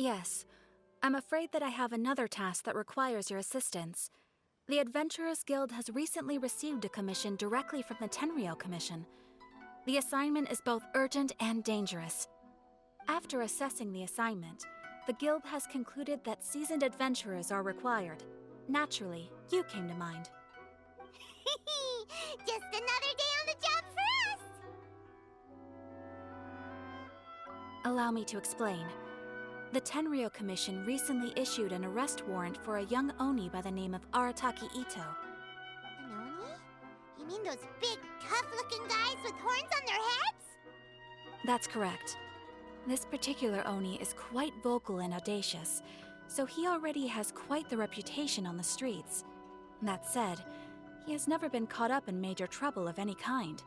Yes. I'm afraid that I have another task that requires your assistance. The Adventurers Guild has recently received a commission directly from the Tenryou Commission. The assignment is both urgent and dangerous. After assessing the assignment, the Guild has concluded that seasoned adventurers are required. Naturally, you came to mind. Just another day on the job for us! Allow me to explain. The Tenryou Commission recently issued an arrest warrant for a young Oni by the name of Arataki Itto. An Oni? You mean those big, tough-looking guys with horns on their heads? That's correct. This particular Oni is quite vocal and audacious, so he already has quite the reputation on the streets. That said, he has never been caught up in major trouble of any kind.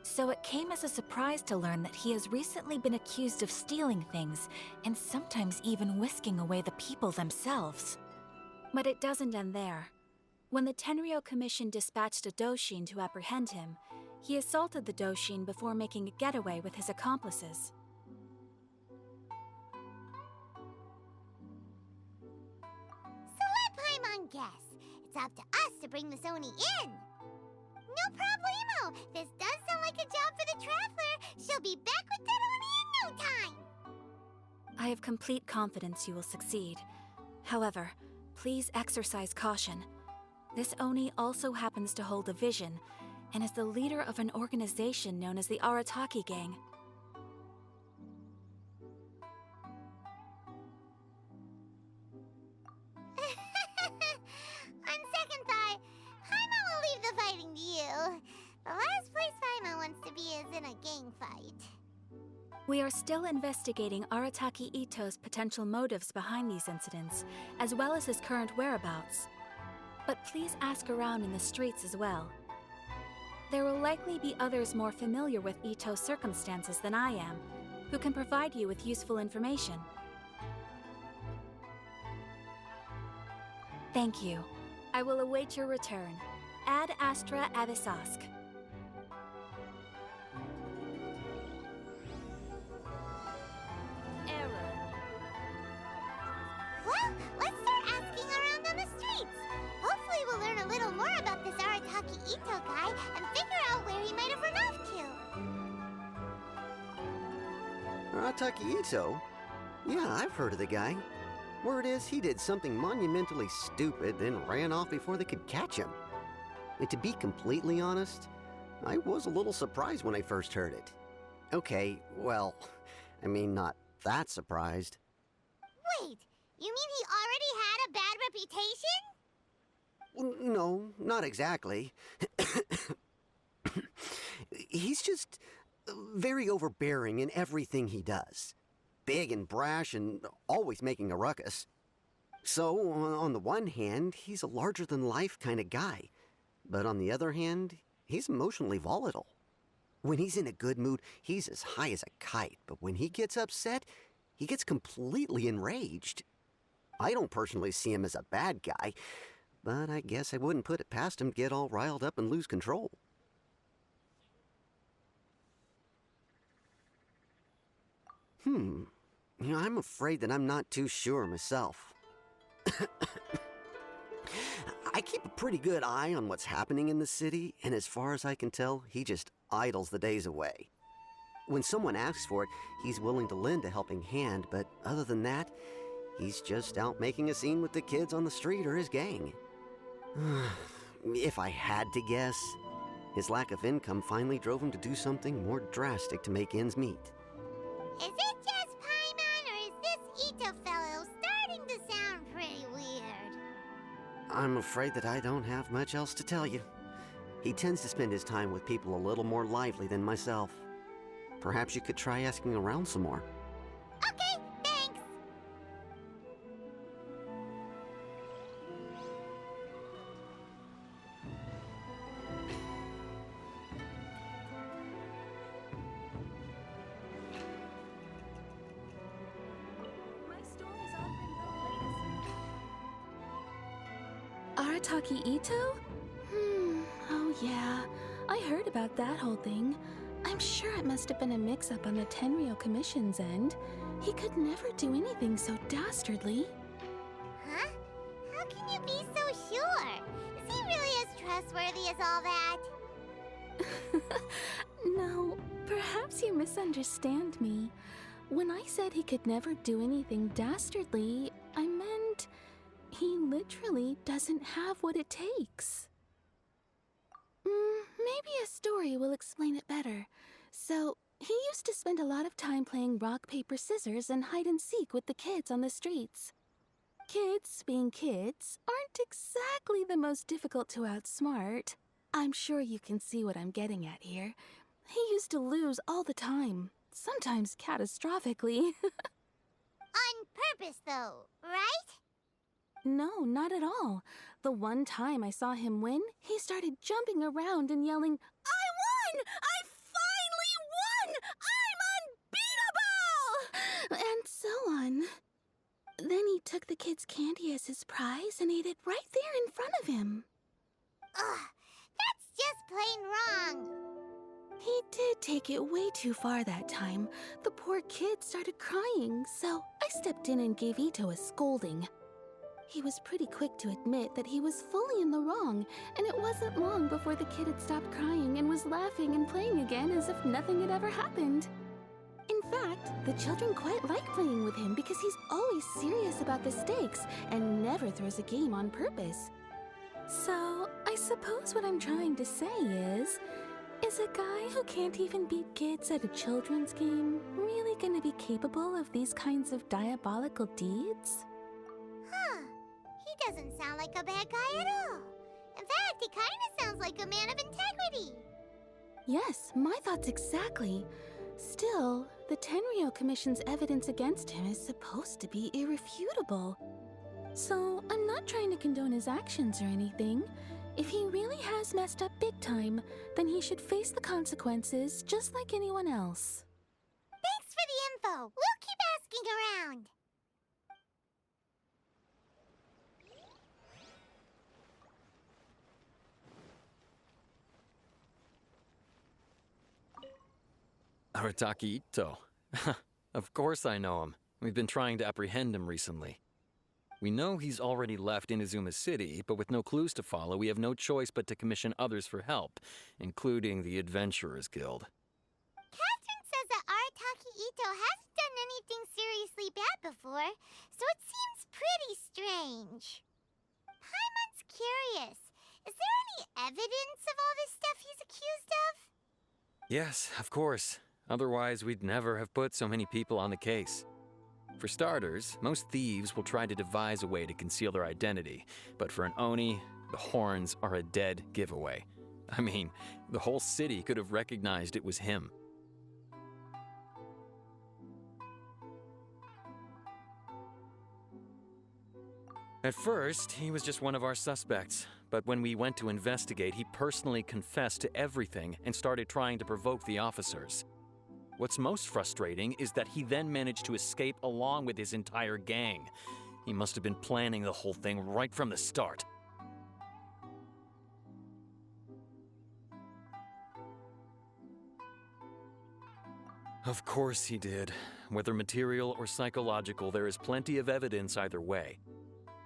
So it came as a surprise to learn that he has recently been accused of stealing things, and sometimes even whisking away the people themselves. But it doesn't end there. When the Tenryou Commission dispatched a Doshin to apprehend him, he assaulted the Doshin before making a getaway with his accomplices. So let Paimon guess. It's up to us to bring this Oni in. No problemo! This does sound like a job for the Traveler. She'll be back with that Oni in no time! I have complete confidence you will succeed. However, please exercise caution. This Oni also happens to hold a vision, and is the leader of an organization known as the Arataki Gang. On second thought, Paimon will leave the fighting to you. The last place Paimon wants to be is in a gang fight. We are still investigating Arataki Itto's potential motives behind these incidents, as well as his current whereabouts. But please ask around in the streets as well. There will likely be others more familiar with Itto's circumstances than I am, who can provide you with useful information. Thank you. I will await your return. Ad Astra Abyssosque. Well, let's start asking around on the streets. Hopefully we'll learn a little more about this Arataki Itto guy and figure out where he might have run off to. Arataki Itto? Yeah, I've heard of the guy. Word is he did something monumentally stupid, then ran off before they could catch him. And to be completely honest, I was a little surprised when I first heard it. Okay, well, I mean, not that surprised. Wait, you mean he already had a bad reputation? No, not exactly. He's just very overbearing in everything he does. Big and brash and always making a ruckus. So, on the one hand, he's a larger-than-life kind of guy. But on the other hand, he's emotionally volatile. When he's in a good mood, he's as high as a kite. But when he gets upset, he gets completely enraged. I don't personally see him as a bad guy, but I guess I wouldn't put it past him to get all riled up and lose control. You know, I'm afraid that I'm not too sure myself. I keep a pretty good eye on what's happening in the city, and as far as I can tell, he just idles the days away. When someone asks for it, he's willing to lend a helping hand, but other than that, he's just out making a scene with the kids on the street or his gang. If I had to guess, his lack of income finally drove him to do something more drastic to make ends meet. Is it just Paimon, or is this Itto fellow starting to sound pretty weird? I'm afraid that I don't have much else to tell you. He tends to spend his time with people a little more lively than myself. Perhaps you could try asking around some more. Okay, thanks! Arataki Itto? Oh yeah, I heard about that whole thing. I'm sure it must have been a mix-up on the Tenryou Commission's end. He could never do anything so dastardly. Huh? How can you be so sure? Is he really as trustworthy as all that? No, perhaps you misunderstand me. When I said he could never do anything dastardly, I meant he literally doesn't have what it takes. Maybe a story will explain it better. So, he used to spend a lot of time playing rock, paper, scissors and hide and seek with the kids on the streets. Kids, being kids, aren't exactly the most difficult to outsmart. I'm sure you can see what I'm getting at here. He used to lose all the time, sometimes catastrophically. On purpose, though, right? No, not at all. The one time I saw him win, he started jumping around and yelling, "I won! I finally won! I'm unbeatable!" And so on. Then he took the kid's candy as his prize and ate it right there in front of him. Ugh, that's just plain wrong. He did take it way too far that time. The poor kid started crying, so I stepped in and gave Itto a scolding. He was pretty quick to admit that he was fully in the wrong, and it wasn't long before the kid had stopped crying and was laughing and playing again as if nothing had ever happened. In fact, the children quite like playing with him because he's always serious about the stakes and never throws a game on purpose. So, I suppose what I'm trying to say is a guy who can't even beat kids at a children's game really gonna be capable of these kinds of diabolical deeds? Huh. He doesn't sound like a bad guy at all. In fact, he kind of sounds like a man of integrity. Yes, my thoughts exactly. Still, the Tenryou Commission's evidence against him is supposed to be irrefutable. So, I'm not trying to condone his actions or anything. If he really has messed up big time, then he should face the consequences just like anyone else. Thanks for the info. We'll keep asking around. Arataki Itto. Of course I know him. We've been trying to apprehend him recently. We know he's already left Inazuma City, but with no clues to follow, we have no choice but to commission others for help, including the Adventurers Guild. Catherine says that Arataki Itto hasn't done anything seriously bad before, so it seems pretty strange. Paimon's curious. Is there any evidence of all this stuff he's accused of? Yes, of course. Otherwise, we'd never have put so many people on the case. For starters, most thieves will try to devise a way to conceal their identity, but for an Oni, the horns are a dead giveaway. I mean, the whole city could have recognized it was him. At first, he was just one of our suspects, but when we went to investigate, he personally confessed to everything and started trying to provoke the officers. What's most frustrating is that he then managed to escape along with his entire gang. He must have been planning the whole thing right from the start. Of course he did. Whether material or psychological, there is plenty of evidence either way.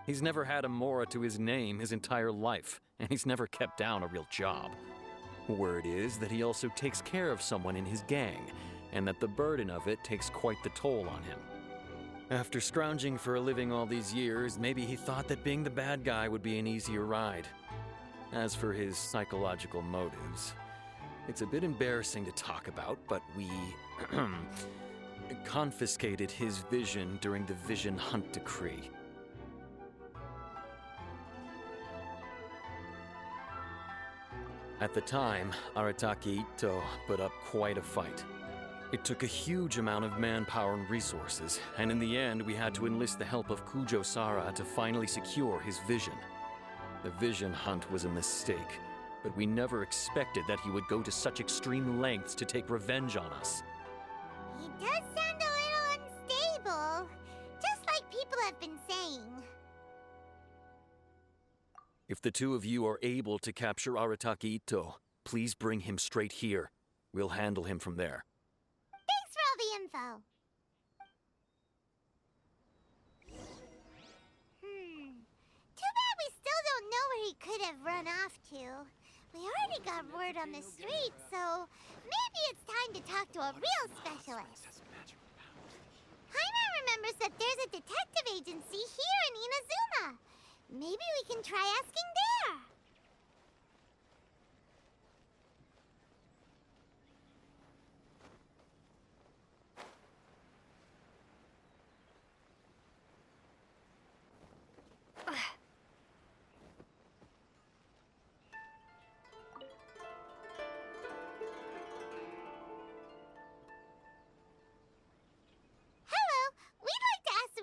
He's never had a Mora to his name his entire life, and he's never kept down a real job. Word is that he also takes care of someone in his gang, and that the burden of it takes quite the toll on him. After scrounging for a living all these years, maybe he thought that being the bad guy would be an easier ride. As for his psychological motives, it's a bit embarrassing to talk about, but we confiscated his vision during the Vision Hunt Decree. At the time, Arataki Itto put up quite a fight. It took a huge amount of manpower and resources, and in the end we had to enlist the help of Kujo Sara to finally secure his vision. The Vision Hunt was a mistake, but we never expected that he would go to such extreme lengths to take revenge on us. He does sound a little unstable, just like people have been saying. If the two of you are able to capture Arataki Itto, please bring him straight here. We'll handle him from there. Thanks for all the info. Too bad we still don't know where he could have run off to. We already got word on the street, so maybe it's time to talk to a real specialist. Paimon remembers that there's a detective agency here in Inazuma. Maybe we can try asking there.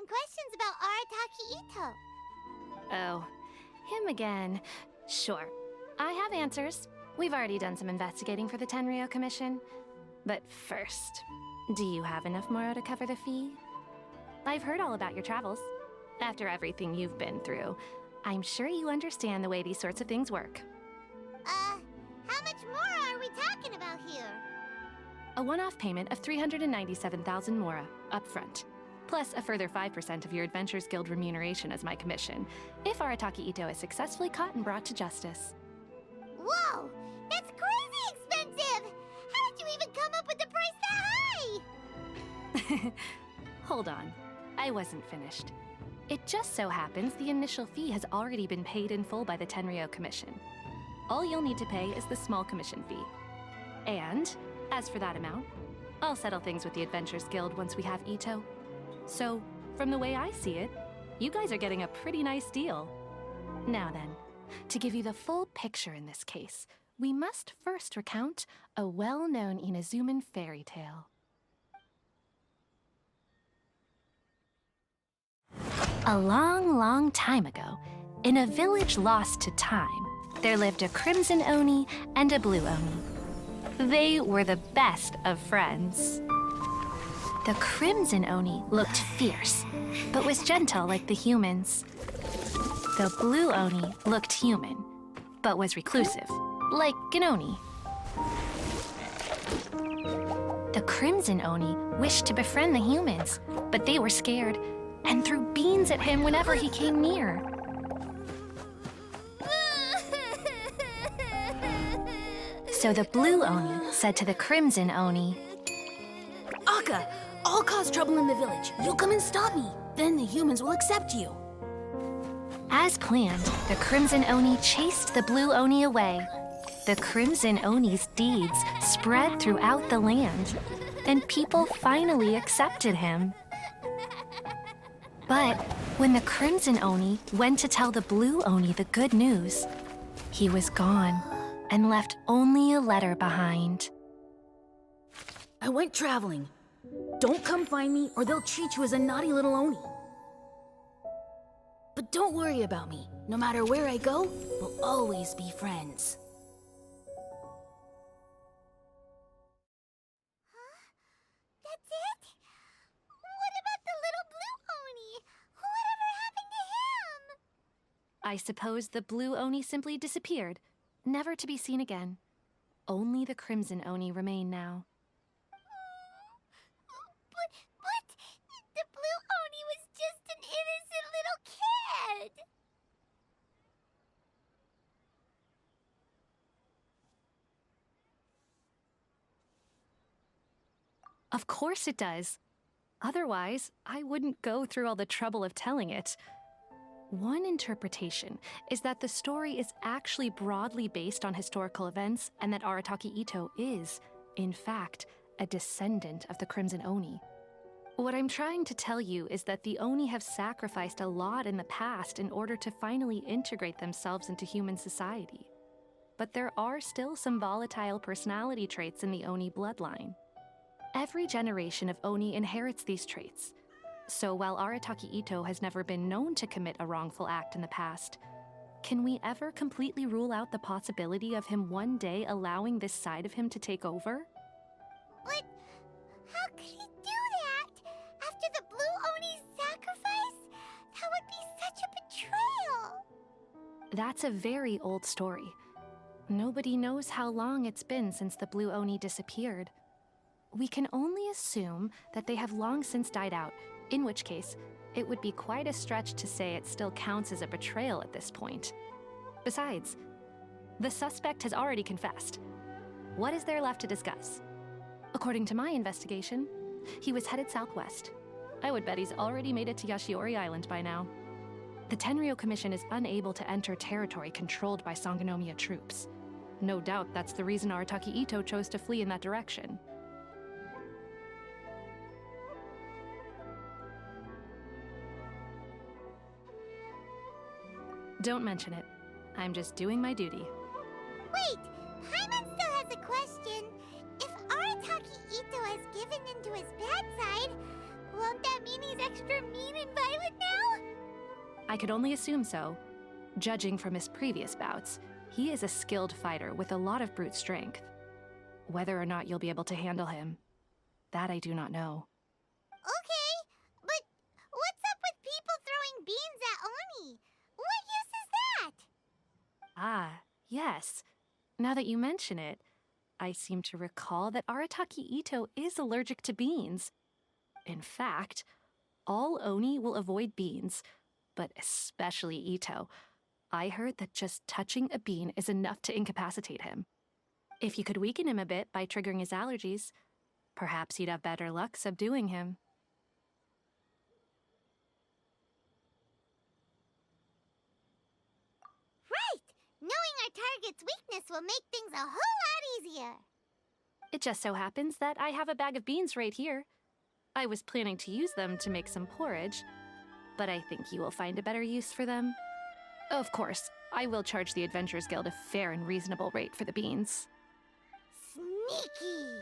Questions about Arataki Itto. Oh, him again. Sure. I have answers. We've already done some investigating for the Tenryou Commission. But first, do you have enough Moro to cover the fee? I've heard all about your travels. After everything you've been through, I'm sure you understand the way these sorts of things work. How much more are we talking about here? A one-off payment of 397,000 Mora, up front. Plus a further 5% of your Adventures Guild remuneration as my commission, if Arataki Itto is successfully caught and brought to justice. Whoa! That's crazy expensive! How did you even come up with the price that high? Hold on. I wasn't finished. It just so happens the initial fee has already been paid in full by the Tenryou Commission. All you'll need to pay is the small commission fee. And, as for that amount, I'll settle things with the Adventures Guild once we have Itto. So, from the way I see it, you guys are getting a pretty nice deal. Now then, to give you the full picture in this case, we must first recount a well-known Inazuman fairy tale. A long, long time ago, in a village lost to time, there lived a crimson Oni and a blue Oni. They were the best of friends. The crimson Oni looked fierce, but was gentle like the humans. The blue Oni looked human, but was reclusive, like an Oni. The crimson Oni wished to befriend the humans, but they were scared and threw beans at him whenever he came near. So the blue Oni said to the crimson Oni, Akka, I'll cause trouble in the village. You'll come and stop me. Then the humans will accept you. As planned, the Crimson Oni chased the Blue Oni away. The Crimson Oni's deeds spread throughout the land, and people finally accepted him. But when the Crimson Oni went to tell the Blue Oni the good news, he was gone and left only a letter behind. I went traveling. Don't come find me or they'll treat you as a naughty little Oni. But don't worry about me. No matter where I go, we'll always be friends. Huh? That's it? What about the little blue Oni? Whatever happened to him? I suppose the Blue Oni simply disappeared, never to be seen again. Only the Crimson Oni remain now. But the blue Oni was just an innocent little kid. Of course it does. Otherwise, I wouldn't go through all the trouble of telling it. One interpretation is that the story is actually broadly based on historical events and that Arataki Itto is, in fact, a descendant of the Crimson Oni. What I'm trying to tell you is that the Oni have sacrificed a lot in the past in order to finally integrate themselves into human society. But there are still some volatile personality traits in the Oni bloodline. Every generation of Oni inherits these traits. So while Arataki Itto has never been known to commit a wrongful act in the past, can we ever completely rule out the possibility of him one day allowing this side of him to take over? But how could he do that? After the blue Oni's sacrifice? That would be such a betrayal. That's a very old story. Nobody knows how long it's been since the Blue Oni disappeared. We can only assume that they have long since died out, in which case, it would be quite a stretch to say it still counts as a betrayal at this point. Besides, the suspect has already confessed. What is there left to discuss? According to my investigation, he was headed southwest. I would bet he's already made it to Yashiori Island by now. The Tenryou Commission is unable to enter territory controlled by Sangonomiya troops. No doubt that's the reason Arataki Itto chose to flee in that direction. Don't mention it. I'm just doing my duty. Wait! Paimon still has a question. If Arataki Itto has given into his bad side, won't that mean he's extra mean and violent now? I could only assume so. Judging from his previous bouts, he is a skilled fighter with a lot of brute strength. Whether or not you'll be able to handle him, that I do not know. Okay, but what's up with people throwing beans at Oni? What use is that? Ah, yes. Now that you mention it, I seem to recall that Arataki Itto is allergic to beans. In fact, all Oni will avoid beans, but especially Itto. I heard that just touching a bean is enough to incapacitate him. If you could weaken him a bit by triggering his allergies, perhaps you'd have better luck subduing him. Right! Knowing our target's weakness will make things a whole lot easier. It just so happens that I have a bag of beans right here. I was planning to use them to make some porridge, but I think you will find a better use for them. Of course, I will charge the Adventurers Guild a fair and reasonable rate for the beans. Sneaky!